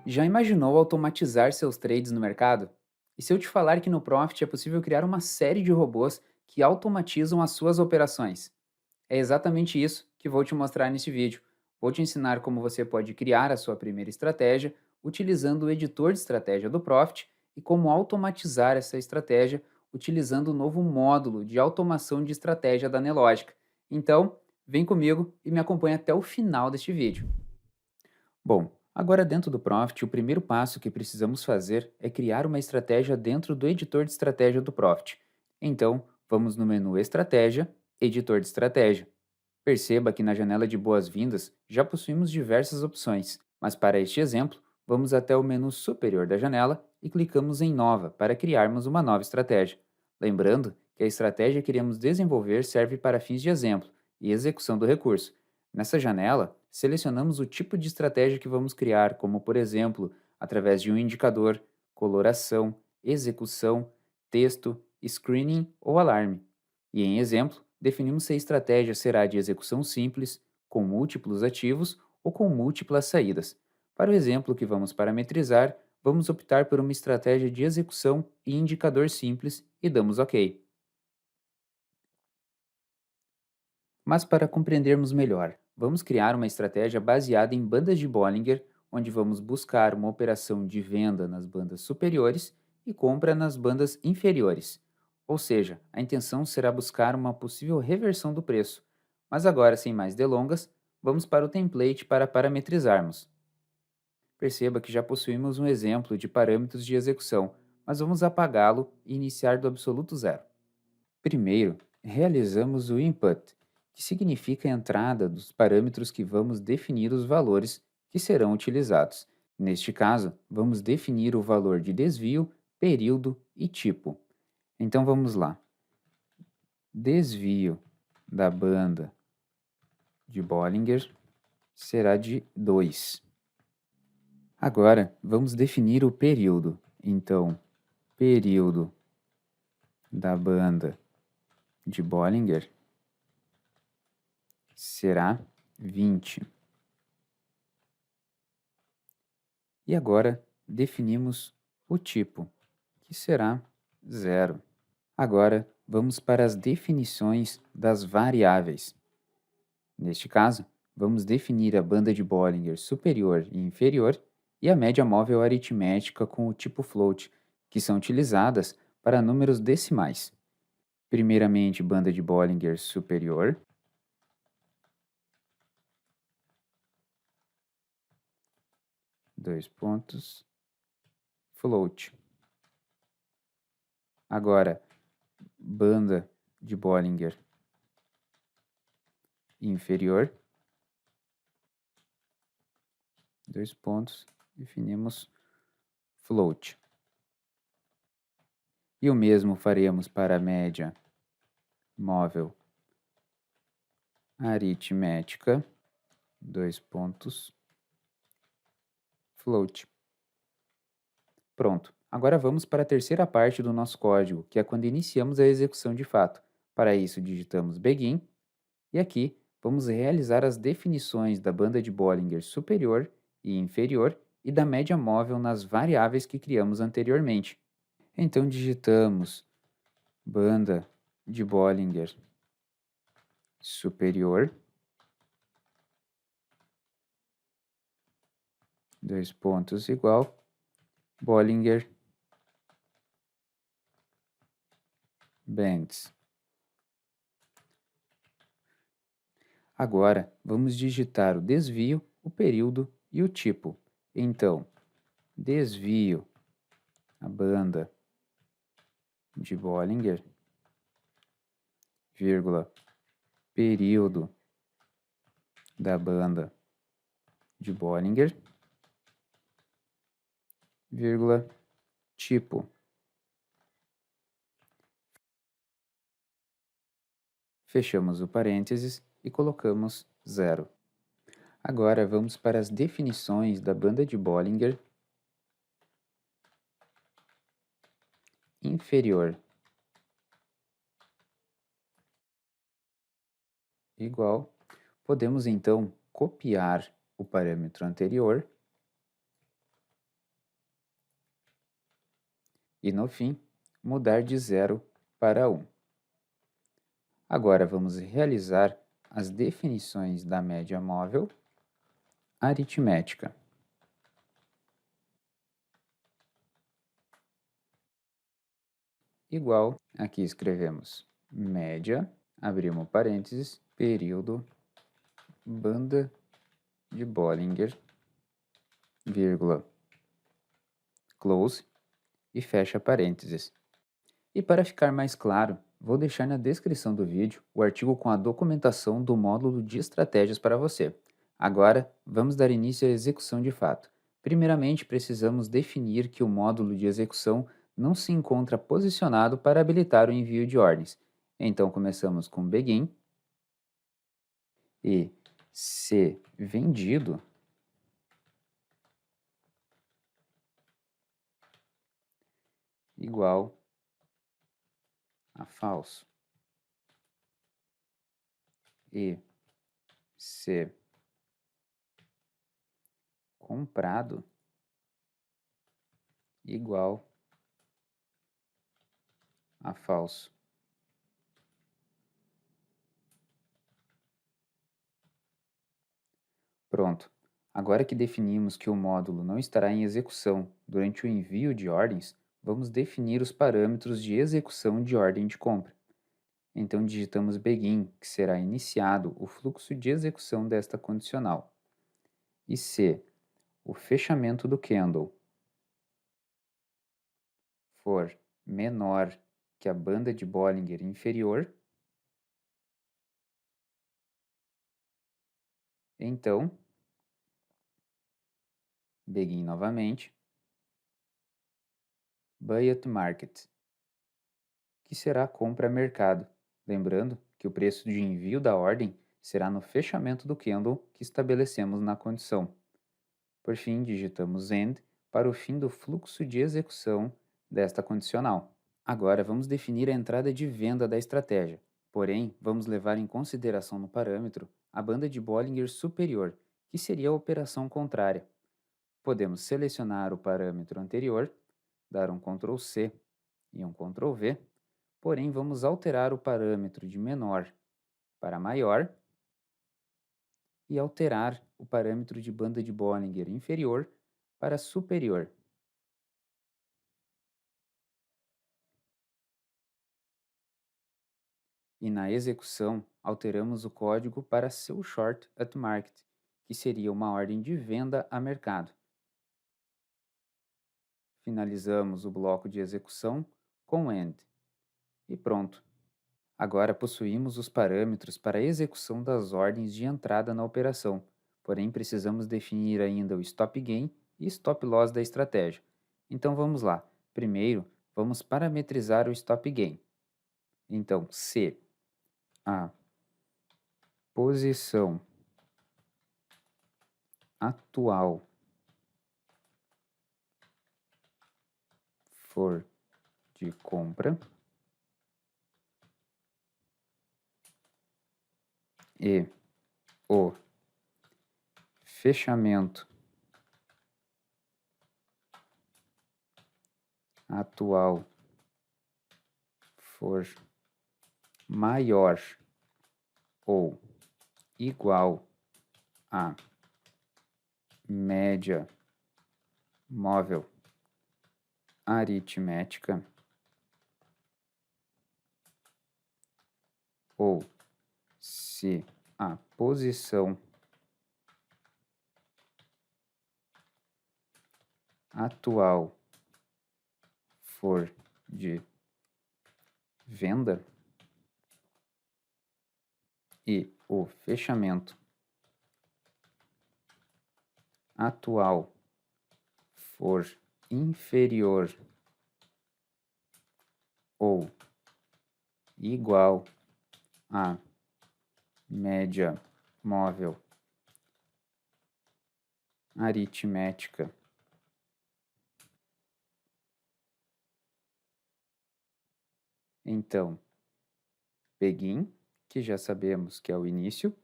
Já imaginou automatizar seus trades no mercado? E se eu te falar que no Profit é possível criar uma série de robôs que automatizam as suas operações? É exatamente isso que vou te mostrar nesse vídeo. Vou te ensinar como você pode criar a sua primeira estratégia utilizando o editor de estratégia do Profit e como automatizar essa estratégia utilizando o novo módulo de automação de estratégia da Nelogica. Então, vem comigo e me acompanhe até o final deste vídeo. Bom, agora dentro do Profit, o primeiro passo que precisamos fazer é criar uma estratégia dentro do editor de estratégia do Profit. Então, vamos no menu Estratégia, Editor de Estratégia. Perceba que na janela de boas-vindas já possuímos diversas opções, mas para este exemplo, vamos até o menu superior da janela e clicamos em Nova para criarmos uma nova estratégia. Lembrando que a estratégia que iremos desenvolver serve para fins de exemplo e execução do recurso. Nessa janela, selecionamos o tipo de estratégia que vamos criar, como por exemplo, através de um indicador, coloração, execução, texto, screening ou alarme. E em exemplo, definimos se a estratégia será de execução simples, com múltiplos ativos ou com múltiplas saídas. Para o exemplo que vamos parametrizar, vamos optar por uma estratégia de execução e indicador simples e damos OK. Mas para compreendermos melhor, vamos criar uma estratégia baseada em bandas de Bollinger, onde vamos buscar uma operação de venda nas bandas superiores e compra nas bandas inferiores. Ou seja, a intenção será buscar uma possível reversão do preço. Mas agora, sem mais delongas, vamos para o template para parametrizarmos. Perceba que já possuímos um exemplo de parâmetros de execução, mas vamos apagá-lo e iniciar do absoluto zero. Primeiro, realizamos o input, que significa a entrada dos parâmetros que vamos definir os valores que serão utilizados. Neste caso, vamos definir o valor de desvio, período e tipo. Então vamos lá. Desvio da banda de Bollinger será de 2. Agora, vamos definir o período. Então, período da banda de Bollinger será 20. E agora definimos o tipo, que será zero. Agora vamos para as definições das variáveis. Neste caso, vamos definir a banda de Bollinger superior e inferior e a média móvel aritmética com o tipo float, que são utilizadas para números decimais. Primeiramente, banda de Bollinger superior, dois pontos, float. Agora, banda de Bollinger inferior, dois pontos, definimos float. E o mesmo faremos para a média móvel aritmética, dois pontos, float. Pronto. Agora vamos para a terceira parte do nosso código, que é quando iniciamos a execução de fato. Para isso, digitamos begin e aqui vamos realizar as definições da banda de Bollinger superior e inferior e da média móvel nas variáveis que criamos anteriormente. Então digitamos banda de Bollinger superior, dois pontos igual, Bollinger Bands. Agora, vamos digitar o desvio, o período e o tipo. Então, desvio, a banda de Bollinger, vírgula, período da banda de Bollinger, vírgula, tipo. Fechamos o parênteses e colocamos zero. Agora vamos para as definições da banda de Bollinger inferior igual. Podemos então copiar o parâmetro anterior e no fim, mudar de 0 para 1. Agora vamos realizar as definições da média móvel aritmética. Igual, aqui escrevemos média, abrimos parênteses, período, banda de Bollinger, vírgula, close, e fecha parênteses. E para ficar mais claro, vou deixar na descrição do vídeo o artigo com a documentação do módulo de estratégias para você. Agora, vamos dar início à execução de fato. Primeiramente, precisamos definir que o módulo de execução não se encontra posicionado para habilitar o envio de ordens. Então, começamos com begin e se vendido igual a falso e se comprado igual a falso. Pronto. Agora que definimos que o módulo não estará em execução durante o envio de ordens, vamos definir os parâmetros de execução de ordem de compra. Então digitamos begin, que será iniciado o fluxo de execução desta condicional. E se o fechamento do candle for menor que a banda de Bollinger inferior, então begin novamente, buy at market, que será compra a mercado, lembrando que o preço de envio da ordem será no fechamento do candle que estabelecemos na condição. Por fim, digitamos END para o fim do fluxo de execução desta condicional. Agora vamos definir a entrada de venda da estratégia, porém vamos levar em consideração no parâmetro a banda de Bollinger superior, que seria a operação contrária. Podemos selecionar o parâmetro anterior, dar um Ctrl C e um Ctrl V, porém vamos alterar o parâmetro de menor para maior e alterar o parâmetro de banda de Bollinger inferior para superior. E na execução, alteramos o código para Sell Short at Market, que seria uma ordem de venda a mercado. Finalizamos o bloco de execução com End. E pronto! Agora possuímos os parâmetros para a execução das ordens de entrada na operação, porém precisamos definir ainda o Stop Gain e Stop Loss da estratégia. Então vamos lá. Primeiro, vamos parametrizar o Stop Gain. Então, se a posição atual for de compra e o fechamento atual for maior ou igual à média móvel aritmética ou se a posição atual for de venda e o fechamento atual for inferior ou igual à média móvel aritmética, então begin, que já sabemos que é o início,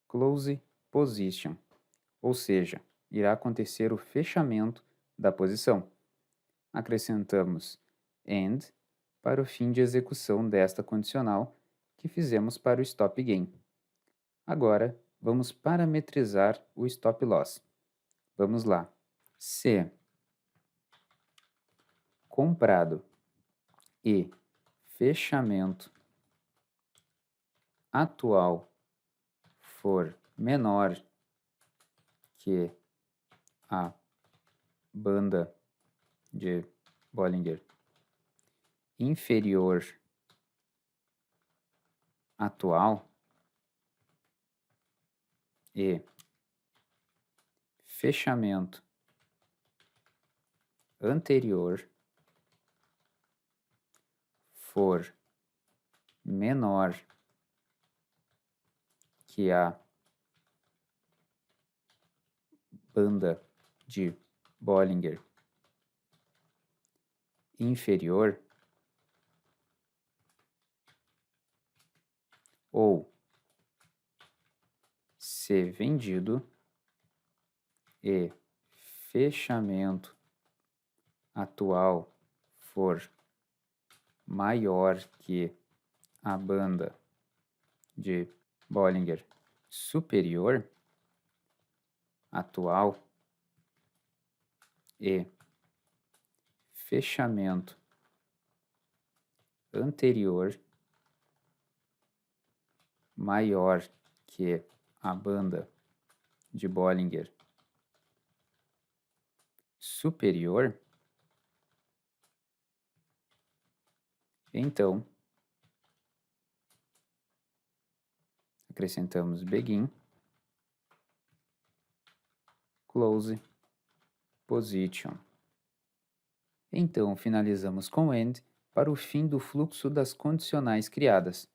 close position, ou seja, irá acontecer o fechamento da posição. Acrescentamos and para o fim de execução desta condicional que fizemos para o stop gain. Agora, vamos parametrizar o stop loss. Vamos lá. Se comprado e fechamento atual for menor que a banda de Bollinger inferior atual e fechamento anterior for menor que a banda de Bollinger inferior ou se vendido e fechamento atual for maior que a banda de Bollinger superior atual e fechamento anterior maior que a banda de Bollinger superior, então acrescentamos begin, close, position. Então finalizamos com end para o fim do fluxo das condicionais criadas.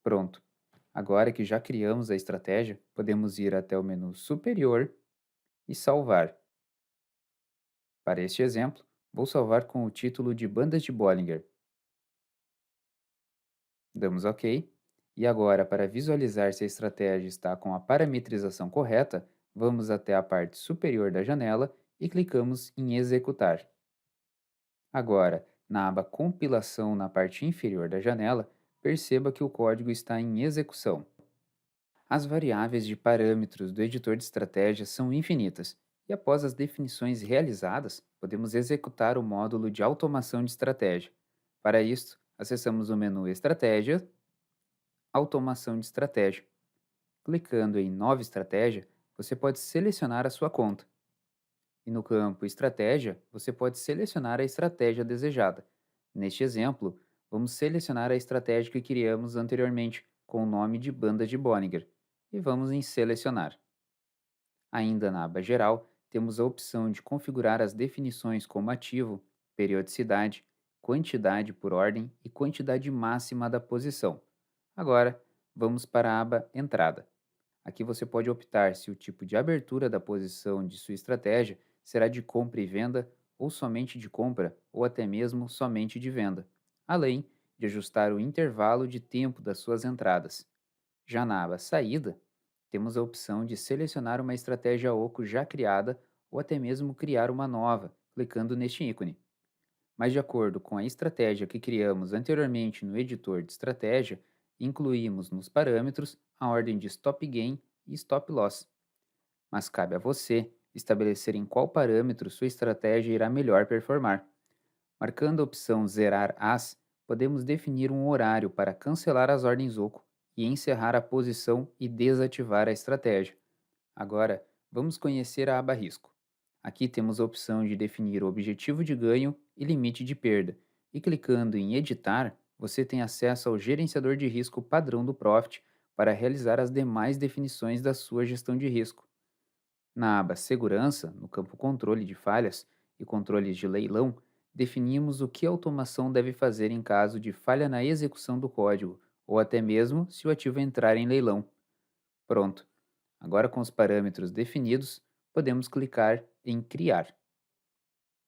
Pronto! Agora que já criamos a estratégia, podemos ir até o menu superior e salvar. Para este exemplo, vou salvar com o título de Bandas de Bollinger. Damos OK. E agora, para visualizar se a estratégia está com a parametrização correta, vamos até a parte superior da janela e clicamos em Executar. Agora, na aba Compilação na parte inferior da janela, perceba que o código está em execução. As variáveis de parâmetros do editor de estratégias são infinitas, e após as definições realizadas, podemos executar o módulo de automação de estratégia. Para isso, acessamos o menu Estratégia, Automação de estratégia. Clicando em Nova estratégia, você pode selecionar a sua conta. E no campo Estratégia, você pode selecionar a estratégia desejada. Neste exemplo, vamos selecionar a estratégia que criamos anteriormente, com o nome de Banda de Bollinger, e vamos em Selecionar. Ainda na aba Geral, temos a opção de configurar as definições como ativo, periodicidade, quantidade por ordem e quantidade máxima da posição. Agora, vamos para a aba Entrada. Aqui você pode optar se o tipo de abertura da posição de sua estratégia será de compra e venda, ou somente de compra, ou até mesmo somente de venda, além de ajustar o intervalo de tempo das suas entradas. Já na aba Saída, temos a opção de selecionar uma estratégia OCO já criada ou até mesmo criar uma nova, clicando neste ícone. Mas de acordo com a estratégia que criamos anteriormente no editor de estratégia, incluímos nos parâmetros a ordem de Stop Gain e Stop Loss. Mas cabe a você estabelecer em qual parâmetro sua estratégia irá melhor performar. Marcando a opção Zerar As, podemos definir um horário para cancelar as ordens OCO e encerrar a posição e desativar a estratégia. Agora, vamos conhecer a aba Risco. Aqui temos a opção de definir o objetivo de ganho e limite de perda, e clicando em Editar, você tem acesso ao gerenciador de risco padrão do Profit para realizar as demais definições da sua gestão de risco. Na aba Segurança, no campo Controle de falhas e controles de leilão, definimos o que a automação deve fazer em caso de falha na execução do código, ou até mesmo se o ativo entrar em leilão. Pronto! Agora, com os parâmetros definidos, podemos clicar em Criar.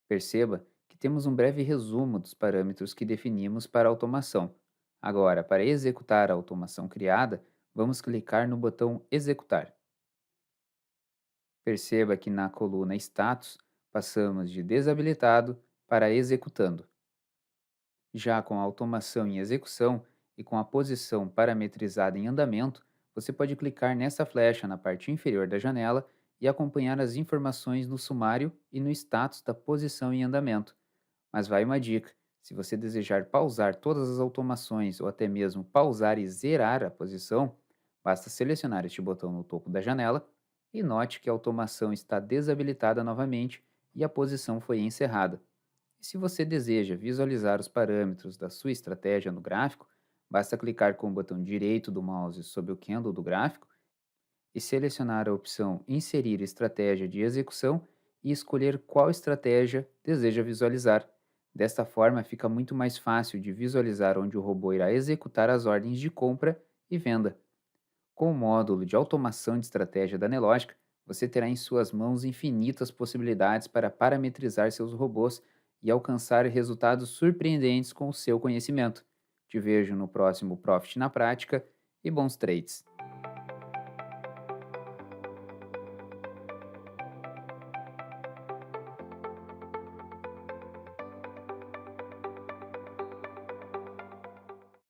Perceba que temos um breve resumo dos parâmetros que definimos para a automação. Agora, para executar a automação criada, vamos clicar no botão Executar. Perceba que na coluna Status Passamos de desabilitado para executando. Já com a automação em execução e com a posição parametrizada em andamento, você pode clicar nessa flecha na parte inferior da janela e acompanhar as informações no sumário e no status da posição em andamento. Mas vai uma dica: se você desejar pausar todas as automações ou até mesmo pausar e zerar a posição, basta selecionar este botão no topo da janela e note que a automação está desabilitada novamente e a posição foi encerrada. E se você deseja visualizar os parâmetros da sua estratégia no gráfico, basta clicar com o botão direito do mouse sobre o candle do gráfico e selecionar a opção Inserir estratégia de execução e escolher qual estratégia deseja visualizar. Desta forma, fica muito mais fácil de visualizar onde o robô irá executar as ordens de compra e venda. Com o módulo de automação de estratégia da Nelogica, você terá em suas mãos infinitas possibilidades para parametrizar seus robôs e alcançar resultados surpreendentes com o seu conhecimento. Te vejo no próximo Profit na Prática e bons trades!